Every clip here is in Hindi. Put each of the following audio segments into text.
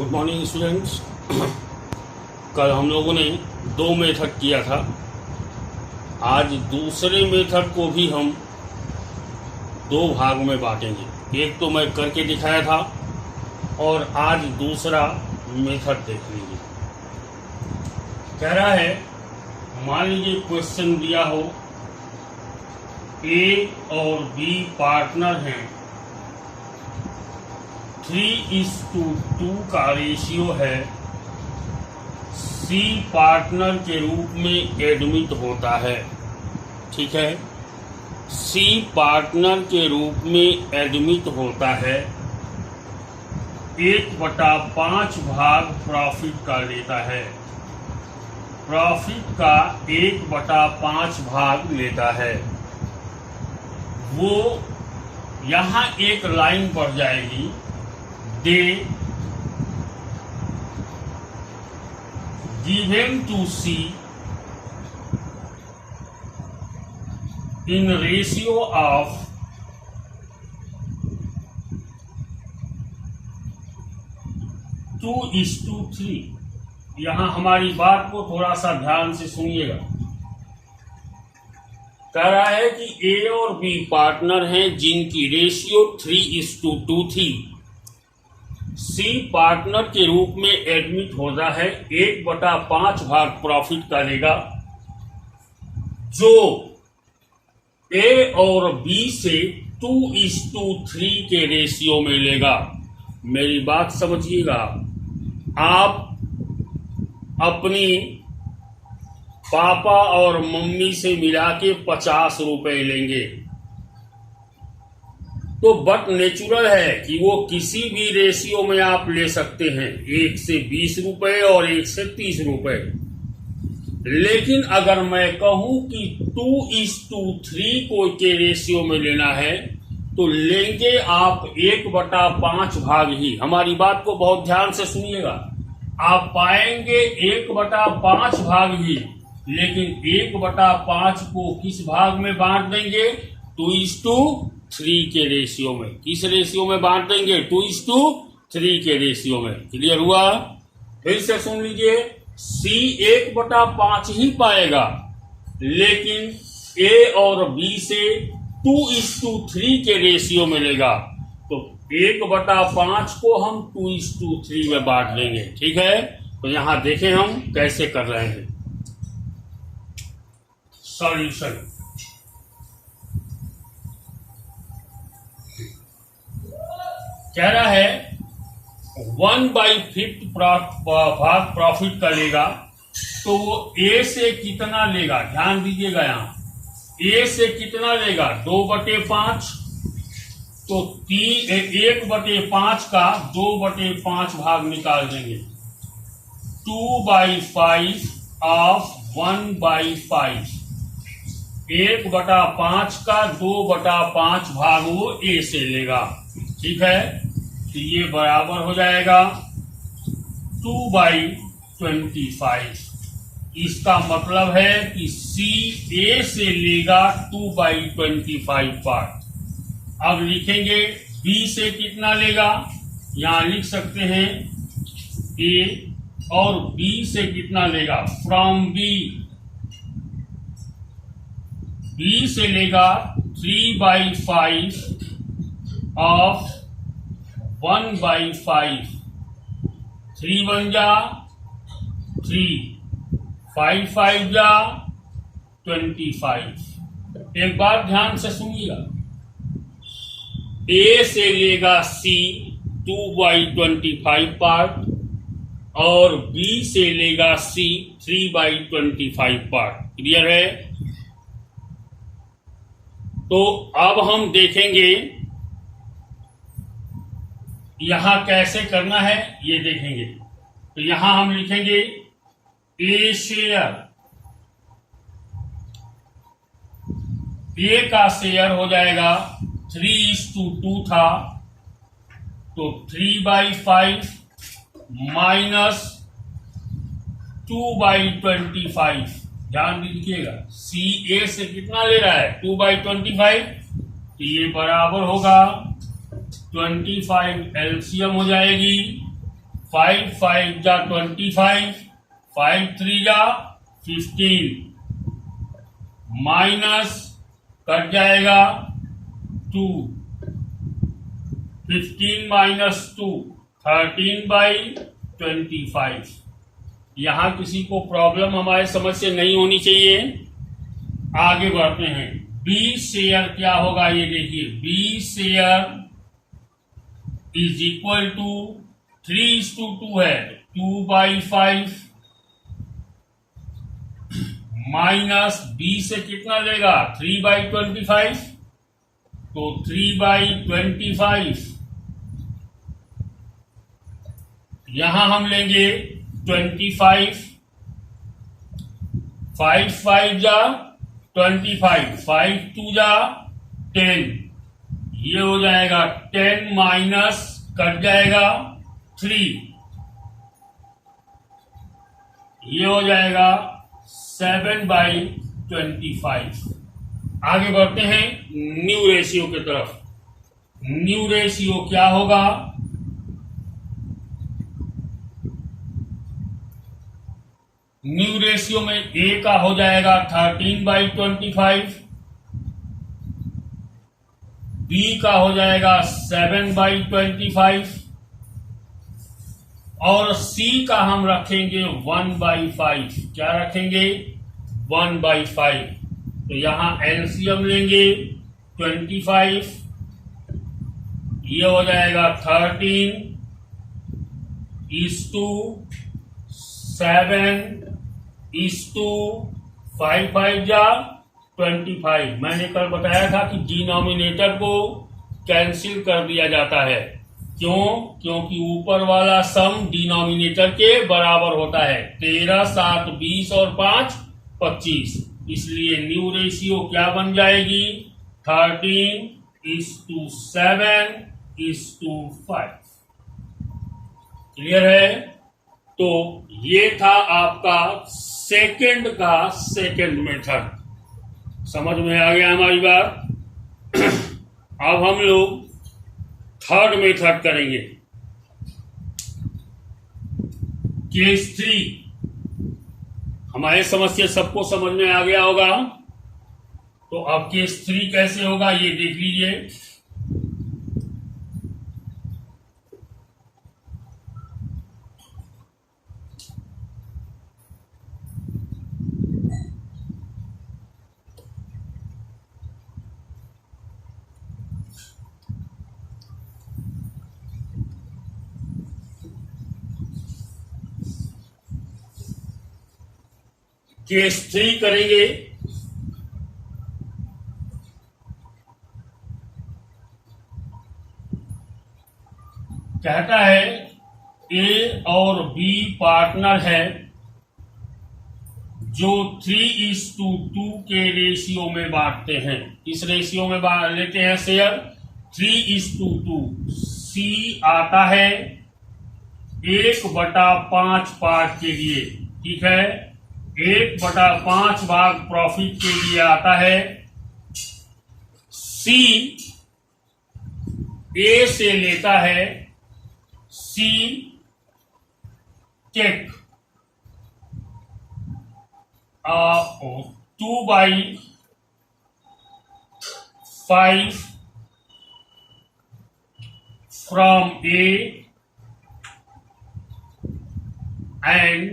Good morning students. कल हम लोगों ने 2 मेथड किया था। आज दूसरे मेथड को भी हम 2 भाग में बांटेंगे। एक तो मैं करके दिखाया था और आज दूसरा मेथड देख लीजिए। कह रहा है, मान लीजिए क्वेश्चन दिया हो, ए और बी पार्टनर हैं, 3:2 का रेशियो है, सी पार्टनर के रूप में एडमिट होता है। ठीक है, सी पार्टनर के रूप में एडमिट होता है, 1/5 भाग प्रॉफिट का लेता है, प्रॉफिट का 1/5 भाग लेता है। वो यहाँ एक लाइन पड़ जाएगी, they given to C in ratio of 2:3। यहाँ हमारी बात को थोड़ा सा ध्यान से सुनिएगा। कह रहा है कि ए और बी पार्टनर हैं जिनकी रेशियो 3:2 थी। सी पार्टनर के रूप में एडमिट होता है, 1/5 भाग प्रॉफिट का लेगा, जो ए और बी से 2:3 के रेशियो में लेगा। मेरी बात समझिएगा। आप अपनी पापा और मम्मी से मिला के 50 रुपए लेंगे, तो बट नेचुरल है कि वो किसी भी रेशियो में आप ले सकते हैं, 1 से 20 रुपए और 1 से 30 रुपए। लेकिन अगर मैं कहूं कि 2:3 को के रेशियो में लेना है, तो लेंगे आप 1/5 भाग ही। हमारी बात को बहुत ध्यान से सुनिएगा। आप पाएंगे 1/5 भाग ही, लेकिन 1/5 को किस भाग में बांट देंगे? 2:3 के रेशियो में। किस रेशियो में बांट देंगे? 2:3 के रेशियो में। क्लियर हुआ? फिर से सुन लीजिए। सी 1/5 ही पाएगा, लेकिन ए और बी से 2:3 के रेशियो में लेगा, तो 1/5 को हम 2:3 में बांट देंगे। ठीक है, तो यहां देखें हम कैसे कर रहे हैं सॉल्यूशन। कह रहा है 1/5 भाग प्रॉफिट का लेगा, तो वो ए से कितना लेगा? ध्यान दीजिएगा। यहां ए से कितना लेगा? 2/5। तो 1/5 का 2/5 भाग निकाल देंगे। 2/5 ऑफ 1/5। 1/5 का 2/5 भाग वो ए से लेगा। ठीक है, तो ये बराबर हो जाएगा 2/25। इसका मतलब है कि सी ए से लेगा 2/25 पार्ट। अब लिखेंगे बी से कितना लेगा? यहां लिख सकते हैं ए, और बी से कितना लेगा? फ्रॉम बी, बी से लेगा 3/5 ऑफ 1/5। 3 1 जा 3, 5 5 जा 25। एक बार ध्यान से सुनिएगा। ए से लेगा सी 2/25 पार्ट, और बी से लेगा सी 3/25 पार्ट। क्लियर है? तो अब हम देखेंगे यहां कैसे करना है, ये देखेंगे। तो यहां हम लिखेंगे ए शेयर, ए का शेयर हो जाएगा 3:2 था, तो 3/5 माइनस 2/25। ध्यान दीजिएगा, सी ए से कितना ले रहा है? 2/25। तो ये बराबर होगा 25 एलसीएम हो जाएगी 5 5 जा 25, 5 3 जा 15, माइनस कट जाएगा 2, 15 माइनस 2 13/25। यहां किसी को प्रॉब्लम हमारे समझ से नहीं होनी चाहिए। आगे बढ़ते हैं। बी शेयर क्या होगा ये देखिए। B share is equal to 3:2 है, 2/5 माइनस बी से कितना देगा 3/25, तो 3/25 यहां हम लेंगे 25, 5 5 जा 25, 5 2 जा 10, ये हो जाएगा 10 माइनस कट जाएगा 3, ये हो जाएगा 7/25। आगे बढ़ते हैं न्यू रेशियो की तरफ। न्यू रेशियो क्या होगा? न्यू रेशियो में ए का हो जाएगा 13/25, बी का हो जाएगा 7/25 और सी का हम रखेंगे 1/5। क्या रखेंगे? 1/5। तो यहां एलसीएम लेंगे 25, ये हो जाएगा 13:7:5 5 जा 25। मैंने कल बताया था कि डिनोमिनेटर को कैंसिल कर दिया जाता है। क्यों? क्योंकि ऊपर वाला सम डिनोमिनेटर के बराबर होता है। 13 7 20 और 5 25। इसलिए न्यू रेशियो क्या बन जाएगी? 13:7:5। क्लियर है? तो ये था आपका सेकंड का सेकंड मेथड। समझ में आ गया हमारी बात? अब हम लोग थर्ड मेथड करेंगे। केस 3। हमारे समस्या सबको समझ में आ गया होगा। तो अब केस 3 कैसे होगा ये देख लीजिए। केस 3 करेंगे। कहता है ए और बी पार्टनर है जो 3:2 के रेशियो में बांटते हैं। इस रेशियो में लेते हैं शेयर 3:2। सी आता है 1/5 पार्ट के लिए। ठीक है, 1/5 भाग प्रॉफिट के लिए आता है। सी ए से लेता है, सी take 2/5 from A and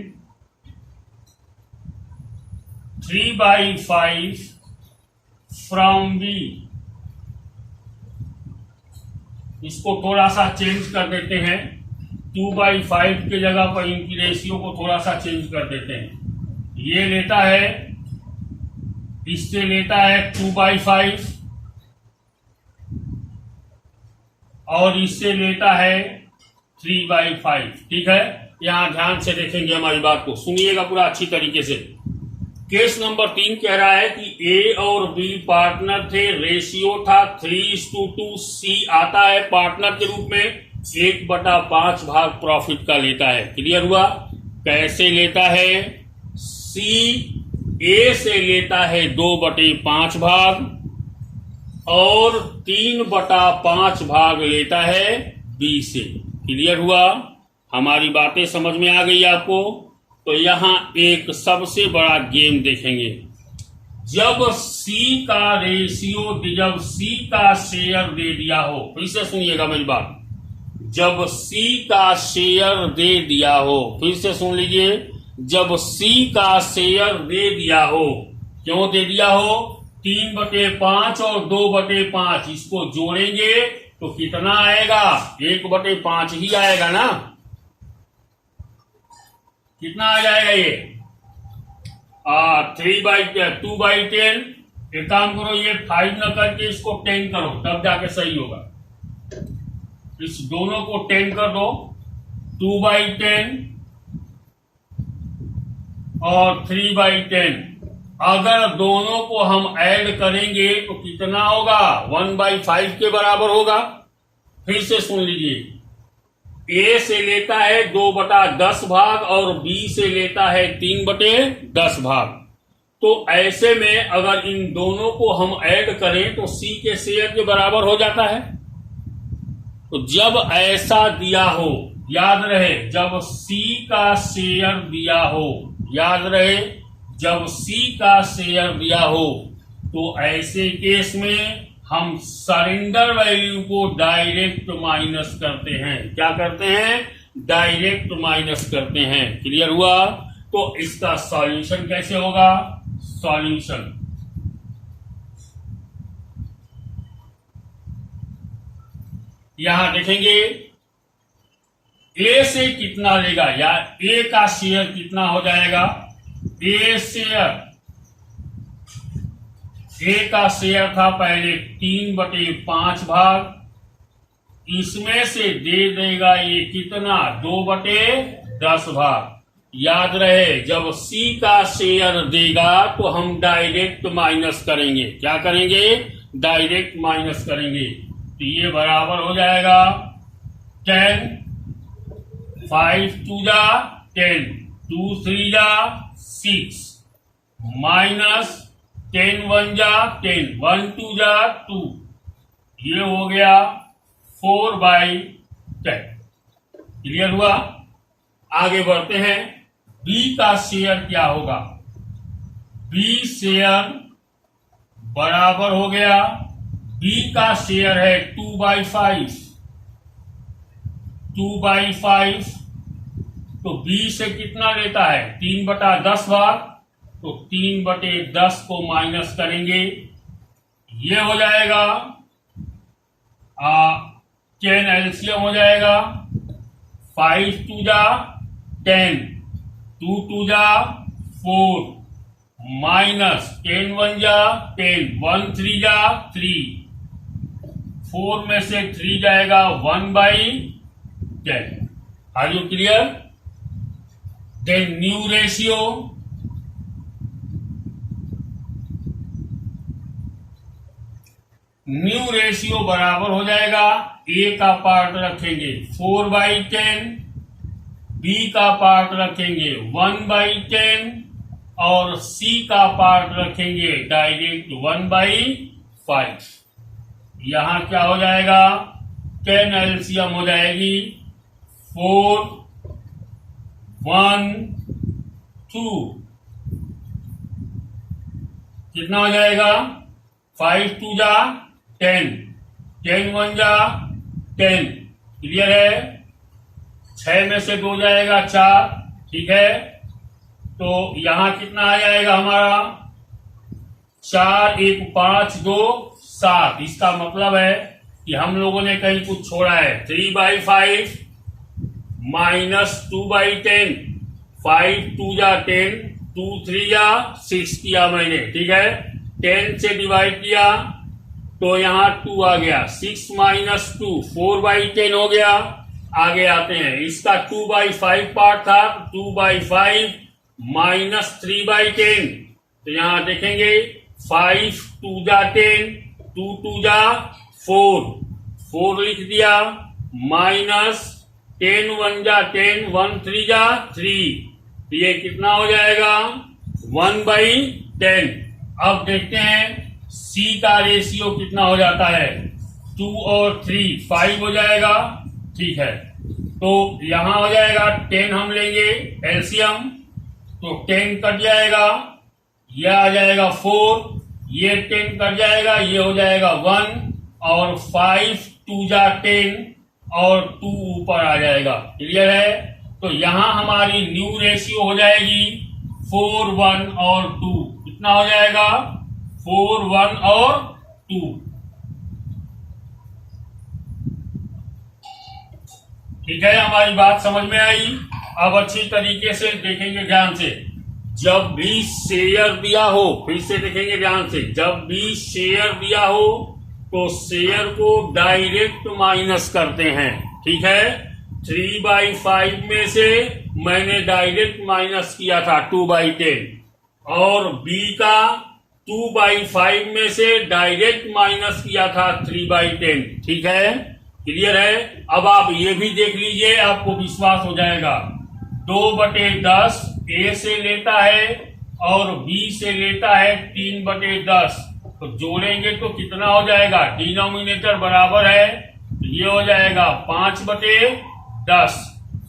3/5 from B। इसको थोड़ा सा चेंज कर देते हैं। 2/5 के जगह पर इनकी रेशियो को थोड़ा सा चेंज कर देते हैं। ये लेता है, इससे लेता है 2/5 और इससे लेता है 3/5। ठीक है, यहां ध्यान से देखेंगे हमारी बात को, सुनिएगा पूरा अच्छी तरीके से। केस नंबर 3 कह रहा है कि ए और बी पार्टनर थे, रेशियो था 3:2। सी आता है पार्टनर के रूप में, 1/5 भाग प्रॉफिट का लेता है। क्लियर हुआ? कैसे लेता है? सी ए से लेता है 2/5 भाग और 3/5 भाग लेता है बी से। क्लियर हुआ? हमारी बातें समझ में आ गई आपको? तो यहां एक सबसे बड़ा गेम देखेंगे। जब C का रेशियो, जब C का शेयर दे दिया हो, फिर से सुनिएगा मेरी बात, जब C का शेयर दे दिया हो, फिर से सुन लीजिए, जब C का शेयर दे दिया हो, क्यों दे दिया हो? 3/5 और 2/5, इसको जोड़ेंगे तो कितना आएगा? 1/5 ही आएगा ना। कितना आ जाएगा ये? 2/10। एक काम करो, ये 5 न करके इसको 10 करो, तब जाके सही होगा। इस दोनों को 10 कर दो, 2/10 और 3/10। अगर दोनों को हम ऐड करेंगे तो कितना होगा? 1/5 के बराबर होगा। फिर से सुन लीजिए, A से लेता है 2/10 भाग और B से लेता है 3/10 भाग। तो ऐसे में अगर इन दोनों को हम ऐड करें तो C के शेयर के बराबर हो जाता है। तो जब ऐसा दिया हो, याद रहे, जब C का शेयर दिया हो, याद रहे, जब C का शेयर दिया हो, तो ऐसे केस में हम सरेंडर वैल्यू को डायरेक्ट माइनस करते हैं। क्या करते हैं? डायरेक्ट माइनस करते हैं। क्लियर हुआ? तो इसका सॉल्यूशन कैसे होगा? सॉल्यूशन यहां देखेंगे, A से कितना लेगा, या A का शेयर कितना हो जाएगा? A का शेयर था पहले 3/5 भाग, इसमें से दे देगा ये कितना? 2/10 भाग। याद रहे, जब C का शेयर देगा तो हम डायरेक्ट माइनस करेंगे। क्या करेंगे? डायरेक्ट माइनस करेंगे। तो ये बराबर हो जाएगा 10, 5 2 जा 10, 2 3 जा 6, माइनस 10 1 जा 10, 1 2 जा 2, ये हो गया 4/10। क्लियर हुआ? आगे बढ़ते हैं। B का शेयर क्या होगा? B शेयर बराबर हो गया, B का शेयर है 2/5, 2/5। तो B से कितना लेता है? 3/10 भाग, तो 3/10 को माइनस करेंगे, ये हो जाएगा 10 एलसीएम हो जाएगा, 5 2 जा 10, 2 2 जा 4, माइनस 10 1 जा 10, 1 3 जा 3, 4 में से 3 जाएगा 1/10। Are you clear? Then new ratio, new ratio बराबर हो जाएगा, A का पार्ट रखेंगे 4/10, B का पार्ट रखेंगे 1/10 और C का पार्ट रखेंगे डायरेक्ट 1/5। यहां क्या हो जाएगा? 10 एलसीएम हो जाएगी, 4 1 2, कितना हो जाएगा? 5 2 जा 10, 10 1 जा 10। क्लियर है? 6 में से 2 जाएगा 4, ठीक है। तो यहां कितना आ जाएगा हमारा? 4 1 5 2 7। इसका मतलब है कि हम लोगों ने कहीं कुछ छोड़ा है। 3/5 माइनस 2/10, 5 2 जा 10, 2 3 जा 6 किया मैंने, ठीक है। 10 से डिवाइड किया तो यहां 2 आ गया, 6 माइनस 2 4/10 हो गया। आगे आते हैं, इसका 2/5 पार्ट था, 2/5 माइनस 3/10। तो यहां देखेंगे 5 2 जा 10, 2 2 जा 4 लिख दिया, माइनस 10 1 जा 10, 1 3 जा 3। ये कितना हो जाएगा? 1/10। अब देखते हैं C का रेशियो कितना हो जाता है। 2 और 3 5 हो जाएगा, ठीक है। तो यहां हो जाएगा 10 हम लेंगे एलसीएम, तो 10 कट जाएगा, यह आ जाएगा 4, ये 10 कट जाएगा, ये हो जाएगा 1 और 5 2 जा 10 और 2 ऊपर आ जाएगा। क्लियर है? तो यहां हमारी न्यू रेशियो हो जाएगी 4 1 और 2। कितना हो जाएगा? 4 1 और 2। ठीक है, हमारी बात समझ में आई। अब अच्छी तरीके से देखेंगे ध्यान से। जब भी शेयर दिया हो, फिर से देखेंगे ध्यान से, जब भी शेयर दिया हो तो शेयर को डायरेक्ट माइनस करते हैं। ठीक है, 3/5 में से मैंने डायरेक्ट माइनस किया था 2/10 और बी का 2/5 में से डायरेक्ट माइनस किया था 3/10। ठीक है, क्लियर है? अब आप ये भी देख लीजिए, आपको विश्वास हो जाएगा। 2/10 ए से लेता है और बी से लेता है 3/10, तो जोड़ेंगे तो कितना हो जाएगा? डिनोमिनेटर बराबर है, ये हो जाएगा 5/10।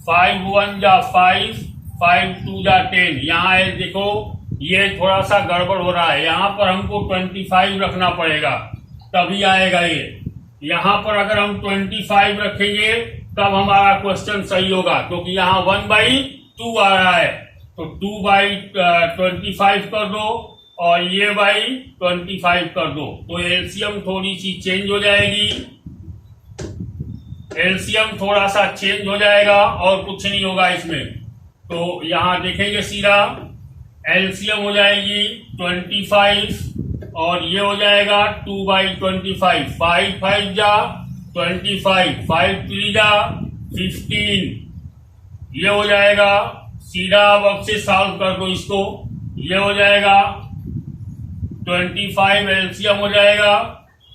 5 1 जा 5, 5 2 जा 10। यहाँ है देखो, ये थोड़ा सा गड़बड़ हो रहा है, यहाँ पर हमको 25 रखना पड़ेगा तभी आएगा ये। यहाँ पर अगर हम 25 रखेंगे तब हमारा क्वेश्चन सही होगा, क्योंकि यहाँ 1/2 आ रहा है, तो 2/25 कर दो और ये 25 कर दो, तो एलसीएम थोड़ी सी चेंज हो जाएगी। एलसीएम थोड़ा सा चेंज हो जाएगा और कुछ नहीं होगा इसमें। तो यहां देखेंगे सीधा एलसीएम हो जाएगी 25 और ये हो जाएगा 2/25। 5 5 जा 25, 5 3 जा 15, ये हो जाएगा सीधा। अब से सॉल्व कर दो इसको, ये हो जाएगा 25 एलसीएम हो जाएगा,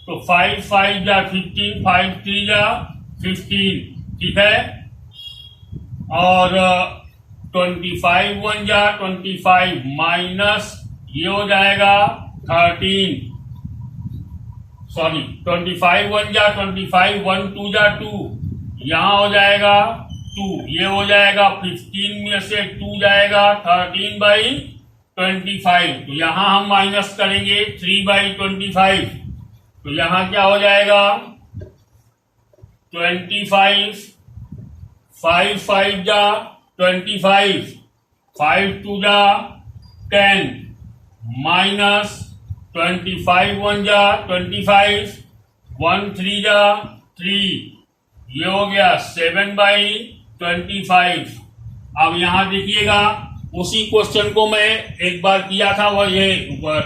तो 5 5 जा 15, 5 3 जा 15। ठीक है, और 25 1 जा 25 माइनस ये हो जाएगा 13, सॉरी 25 1 जा 25, 1 2 जा 2, यहां हो जाएगा 2, ये हो जाएगा 15 में से 2 जाएगा 13/25, तो यहां हम माइनस करेंगे 3/25, तो यहां क्या हो जाएगा 25, 5 5 जा 25, 5 2 जा 10 माइनस 25 1 जा 25, 1 3 जा 3, ये हो गया 7/25। अब यहां देखिएगा, उसी क्वेश्चन को मैं एक बार किया था, वह ये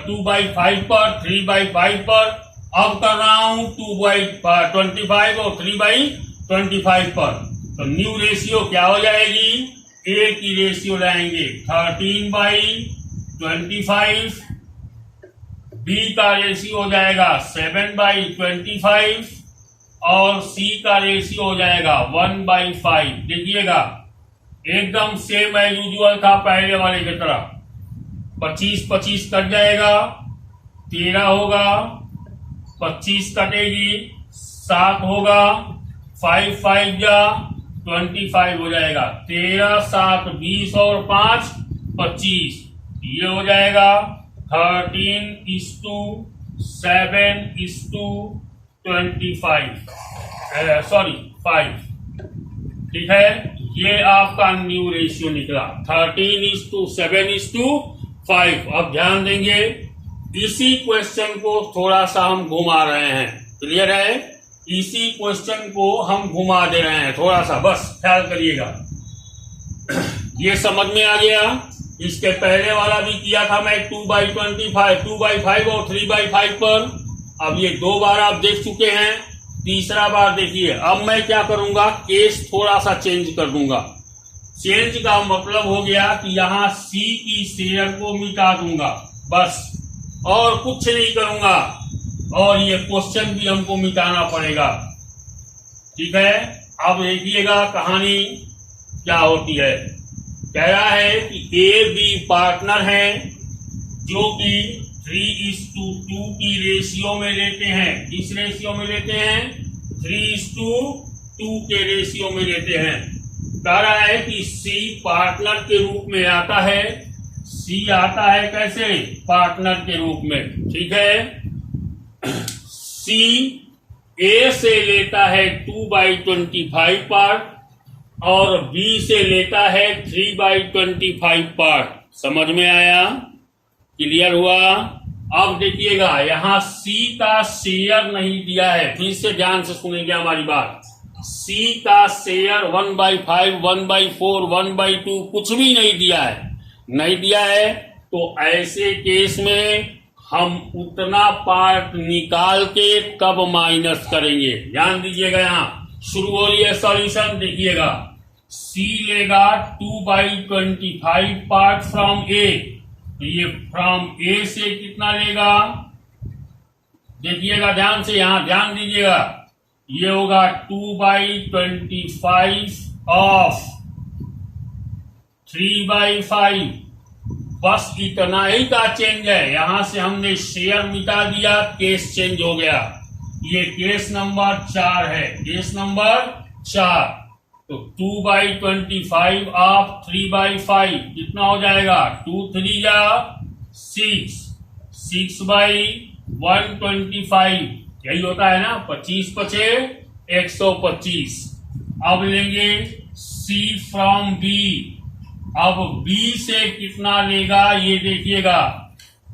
2/5 पर, 3/5 पर, अब कर रहा हूं 2/25 और 3/25 पर। तो न्यू रेशियो क्या हो जाएगी? ए की रेशियो लाएंगे 13/25, बी का रेशियो हो जाएगा 7/25 और सी का रेशियो हो जाएगा 1/5। देखिएगा एकदम सेम एज यूजुअल था पहले वाले की तरह। 25 25 कट जाएगा, 13 होगा, 25 कटेगी, 7 होगा, 5 5 जा 25 हो जाएगा, 13 7 20 और 5 25, ये हो जाएगा 13:7:25, सॉरी 5। ठीक है, ये आपका न्यू रेशियो निकला 13:7:5। अब ध्यान देंगे, इसी क्वेश्चन को थोड़ा सा हम घुमा रहे हैं। क्लियर है? इसी क्वेश्चन को हम घुमा दे रहे हैं थोड़ा सा, बस ख्याल करिएगा। ये समझ में आ गया? इसके पहले वाला भी किया था मैं 2/25, 2/5 और 3/5 पर। अब ये 2 बार आप देख चुके हैं, तीसरा बार देखिए। अब मैं क्या करूंगा, केस थोड़ा सा चेंज कर दूंगा। चेंज का मतलब हो गया कि यहां सी की शेयर को मिटा दूंगा, बस, और कुछ नहीं करूंगा। और ये क्वेश्चन भी हमको मिटाना पड़ेगा। ठीक है, अब देखिएगा कहानी क्या होती है। कह रहा है कि ए बी पार्टनर हैं जो कि 3:2 की रेशियो में लेते हैं। किस रेशियो में लेते हैं? 3:2 के रेशियो में लेते हैं। कह रहा है कि सी पार्टनर के रूप में आता है। सी आता है कैसे? पार्टनर के रूप में, ठीक है। सी ए से लेता है 2/25 पार्ट और बी से लेता है 3/25 पार्ट। समझ में आया? क्लियर हुआ? अब देखिएगा यहां सी का शेयर नहीं दिया है। फिर से ध्यान से सुनेंगे हमारी बात। सी का शेयर 1/5, 1/4, 1/2 कुछ भी नहीं दिया है। नहीं दिया है तो ऐसे केस में हम उतना पार्ट निकाल के तब माइनस करेंगे। ध्यान दीजिएगा, यहां शुरू हो रही है सॉल्यूशन। देखिएगा सी लेगा 2/25 पार्ट फ्रॉम ए। तो ये फ्रॉम ए से कितना लेगा? देखिएगा ध्यान से, यहां ध्यान दीजिएगा। ये होगा 2/25 ऑफ 3/5। बस इतना ही का चेंज है। यहां से हमने शेयर मिटा दिया, केस चेंज हो गया। ये केस नंबर 4 है, केस नंबर 4। तो 2/25 ऑफ 3/5 कितना हो जाएगा? 2 3 जा 6, 6/125 यही होता है ना, 25 पचे 125। अब लेंगे सी फ्रॉम बी। अब बी से कितना लेगा ये देखिएगा,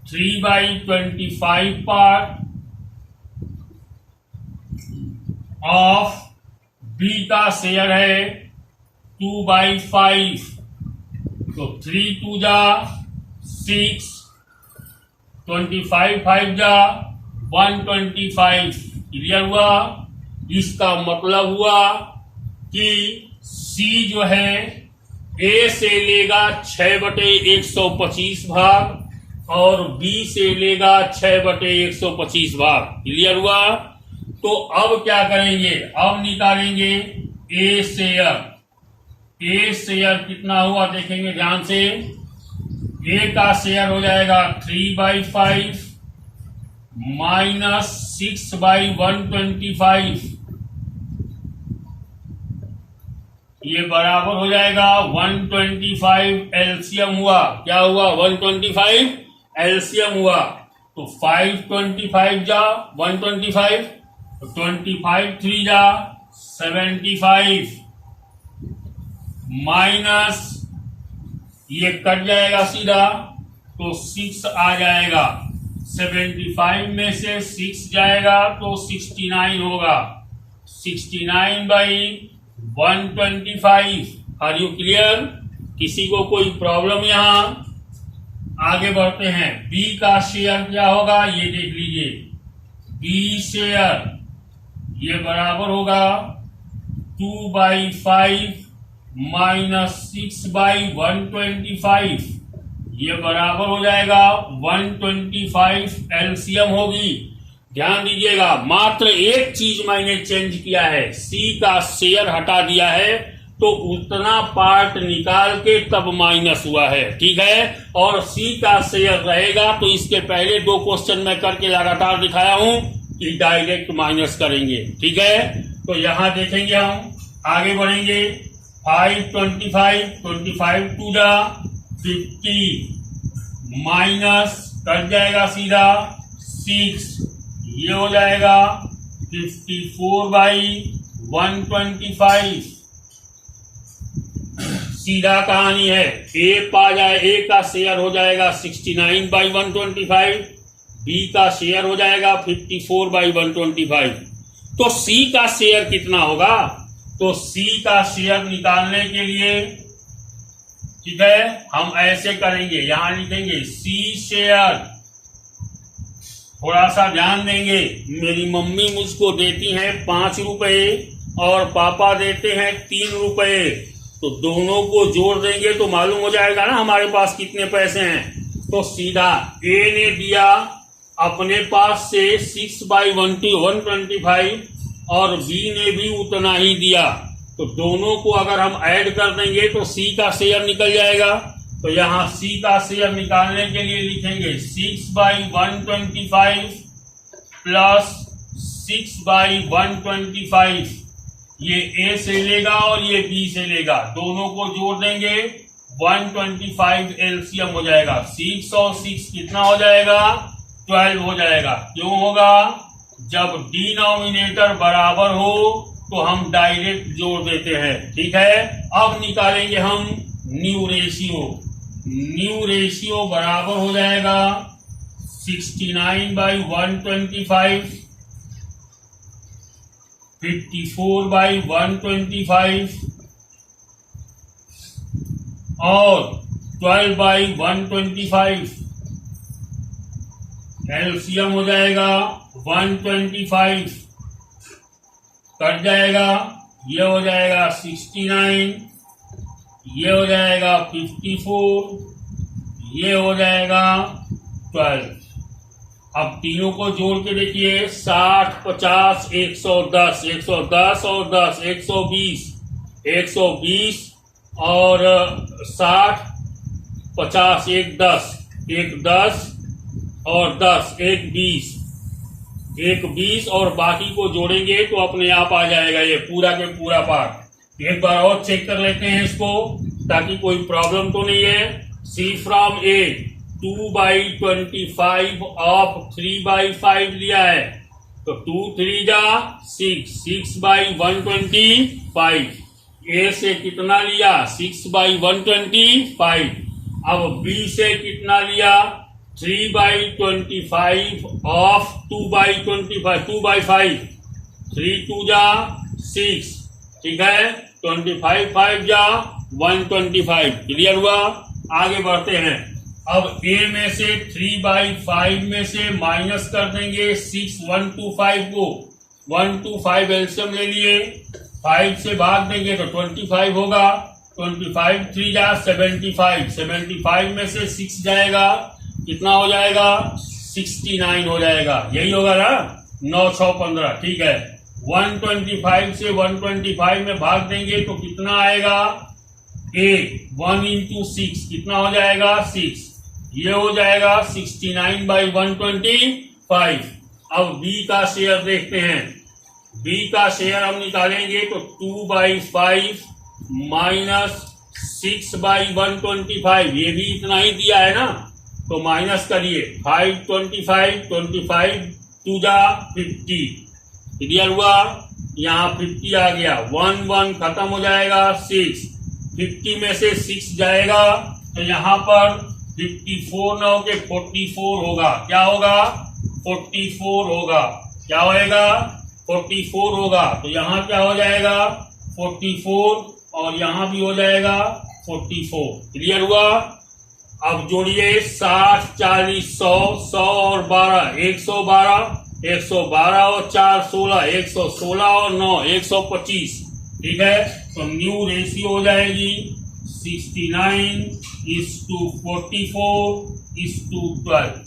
3/25 पार्ट ऑफ बी का शेयर है 2/5। तो 3 2 जा 6, 25 5 जा 125। क्लियर हुआ? इसका मतलब हुआ कि सी जो है ए से लेगा 6/125 भाग और बी से लेगा 6/125 भाग। क्लियर हुआ? तो अब क्या करेंगे? अब निकालेंगे ए शेयर। ए शेयर कितना हुआ देखेंगे ध्यान से। ए का शेयर हो जाएगा 3/5 माइनस 6/125। ये बराबर हो जाएगा 125 एलसीएम हुआ। क्या हुआ? 125 एलसीएम हुआ। तो 5 25 जा 125, तो 25 3 जा 75 माइनस ये कट जाएगा सीधा, तो 6 आ जाएगा। 75 में से 6 जाएगा तो 69 होगा। 69/125। Are you clear? किसी को कोई प्रॉब्लम? यहां आगे बढ़ते हैं। बी का शेयर क्या होगा ये देख लीजिए। बी शेयर ये बराबर होगा 2/5 माइनस 6/125। ये बराबर हो जाएगा 125 एलसीएम होगी। ध्यान दीजिएगा, मात्र एक चीज मैंने चेंज किया है, सी का शेयर हटा दिया है, तो उतना पार्ट निकाल के तब माइनस हुआ है। ठीक है? और सी का शेयर रहेगा तो इसके पहले 2 क्वेश्चन मैं करके लगातार दिखाया हूं कि डायरेक्ट माइनस करेंगे। ठीक है? तो यहां देखेंगे, हम आगे बढ़ेंगे। 5 25 25 2 जा 50 माइनस कट जाएगा सीधा 6, ये हो जाएगा 54/125। सीधा कहानी है, ए पा जाए, ए का शेयर हो जाएगा 69/125, बी का शेयर हो जाएगा 54/125। तो सी का शेयर कितना होगा? तो सी का शेयर निकालने के लिए, ठीक है, हम ऐसे करेंगे, यहां लिखेंगे सी शेयर। थोड़ा सा ध्यान देंगे, मेरी मम्मी मुझको देती हैं 5 रुपए और पापा देते हैं 3 रुपए, तो दोनों को जोड़ देंगे तो मालूम हो जाएगा ना हमारे पास कितने पैसे हैं। तो सीधा ए ने दिया अपने पास से 6/125 और बी ने भी उतना ही दिया, तो दोनों को अगर हम ऐड कर देंगे तो सी का शेयर निकल जाएगा। तो यहां सी का शेयर निकालने के लिए लिखेंगे 6/125 प्लस 6/125 ये ए से लेगा और ये बी से लेगा, दोनों को जोड़ देंगे 125 एलसीएम हो जाएगा। 6 और 6 कितना हो जाएगा? 12 हो जाएगा। क्यों होगा? जब डिनोमिनेटर बराबर हो तो हम डायरेक्ट जोड़ देते हैं। ठीक है, अब निकालेंगे हम न्यू रेशियो। न्यू रेशियो बराबर हो जाएगा 69/125, 54/125 और 12/125। एलसीएम हो जाएगा 125, कट जाएगा, ये हो जाएगा 69, ये हो जाएगा 54, ये हो जाएगा 12। अब तीनों को जोड़ के देखिए 60, 50, 110, 110 और 10, 120, 120 और 60, 50, 1 10, 1 10 और 10, 1 20, 1 20 और बाकी को जोड़ेंगे तो अपने आप आ जाएगा ये पूरा के पूरा पार्ट। एक बार और चेक कर लेते हैं इसको ताकि कोई प्रॉब्लम तो नहीं है। सी फ्रॉम ए 2/25 ऑफ 3/5 लिया है तो 2 3 जा 6, 6/125। ए से कितना लिया? 6/125। अब बी से कितना लिया? 3/25 ऑफ 2/25, 2/5, 3 2 जा 6, ठीक है, 25 5 जा 125। क्लियर हुआ? आगे बढ़ते हैं। अब ए में से 3/5 में से माइनस कर देंगे 6 125 को, 125 एलसीएम ले लिए, 5 से भाग देंगे तो 25 होगा, 25 3 जा 75, 75 में से 6 जाएगा, कितना हो जाएगा? 69 हो जाएगा। यही होगा ना, 9 6 15। ठीक है, 125 से 125 में भाग देंगे तो कितना आएगा? 1 into 6 कितना हो जाएगा? 6। ये हो जाएगा 69/125। अब बी का शेयर देखते हैं। बी का शेयर हम निकालेंगे तो 2/5 माइनस 6/125, ये भी इतना ही दिया है ना, तो माइनस करिए 5 25, 25 2 जा 50। क्लियर हुआ? यहाँ 50 आ गया, 1 1 खत्म हो जाएगा, 6 50 में से 6 जाएगा तो यहाँ पर 54 न होके 44 होगा। क्या होगा? 44 होगा। क्या होएगा? 44 होगा। तो यहाँ क्या हो जाएगा? 44 और यहाँ भी हो जाएगा 44। क्लियर हुआ? अब जोड़िए 60 40 100, 100 और 12 112, 112 और 4 16, 116 और 9 125। ठीक है, तो न्यू रेशियो हो जाएगी 69:44:12।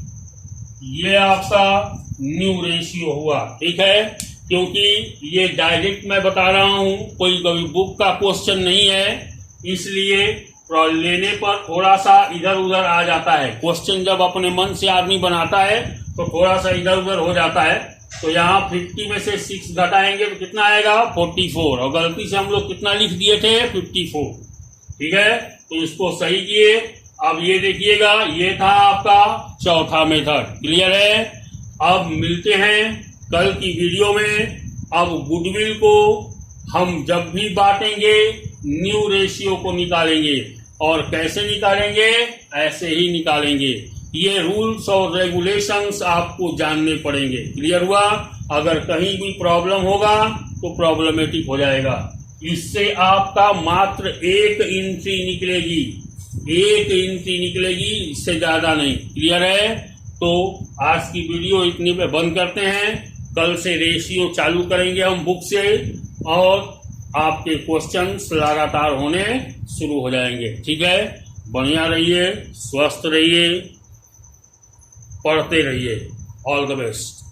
ये आपका न्यू रेशियो हुआ। ठीक है, क्योंकि ये डायरेक्ट मैं बता रहा हूं, कोई बुक का क्वेश्चन नहीं है, इसलिए लेने पर थोड़ा सा इधर उधर आ जाता है। क्वेश्चन जब अपने मन से आदमी बनाता है तो थोड़ा सा इधर उधर हो जाता है। तो यहाँ 50 में से 6 घटाएंगे तो कितना आएगा? 44। और गलती से हम लोग कितना लिख दिए थे? 54। ठीक है, तो इसको सही किए। अब ये देखिएगा, ये था आपका चौथा मेथड। क्लियर है? अब मिलते हैं कल की वीडियो में। अब गुडविल को हम जब भी बांटेंगे न्यू रेशियो को निकालेंगे, और कैसे निकालेंगे? ऐसे ही निकालेंगे। ये रूल्स और रेगुलेशंस आपको जानने पड़ेंगे। क्लियर हुआ? अगर कहीं भी प्रॉब्लम होगा तो प्रॉब्लमेटिक हो जाएगा। इससे आपका मात्र एक एंट्री निकलेगी, एक एंट्री निकलेगी, इससे ज्यादा नहीं। क्लियर है? तो आज की वीडियो इतनी पे बंद करते हैं। कल से रेशियो चालू करेंगे हम बुक से, और आपके क्वेश्चंस लगातार होने शुरू हो जाएंगे। ठीक है, बढ़िया रहिए, स्वस्थ रहिए, पढ़ते रहिए। All the best.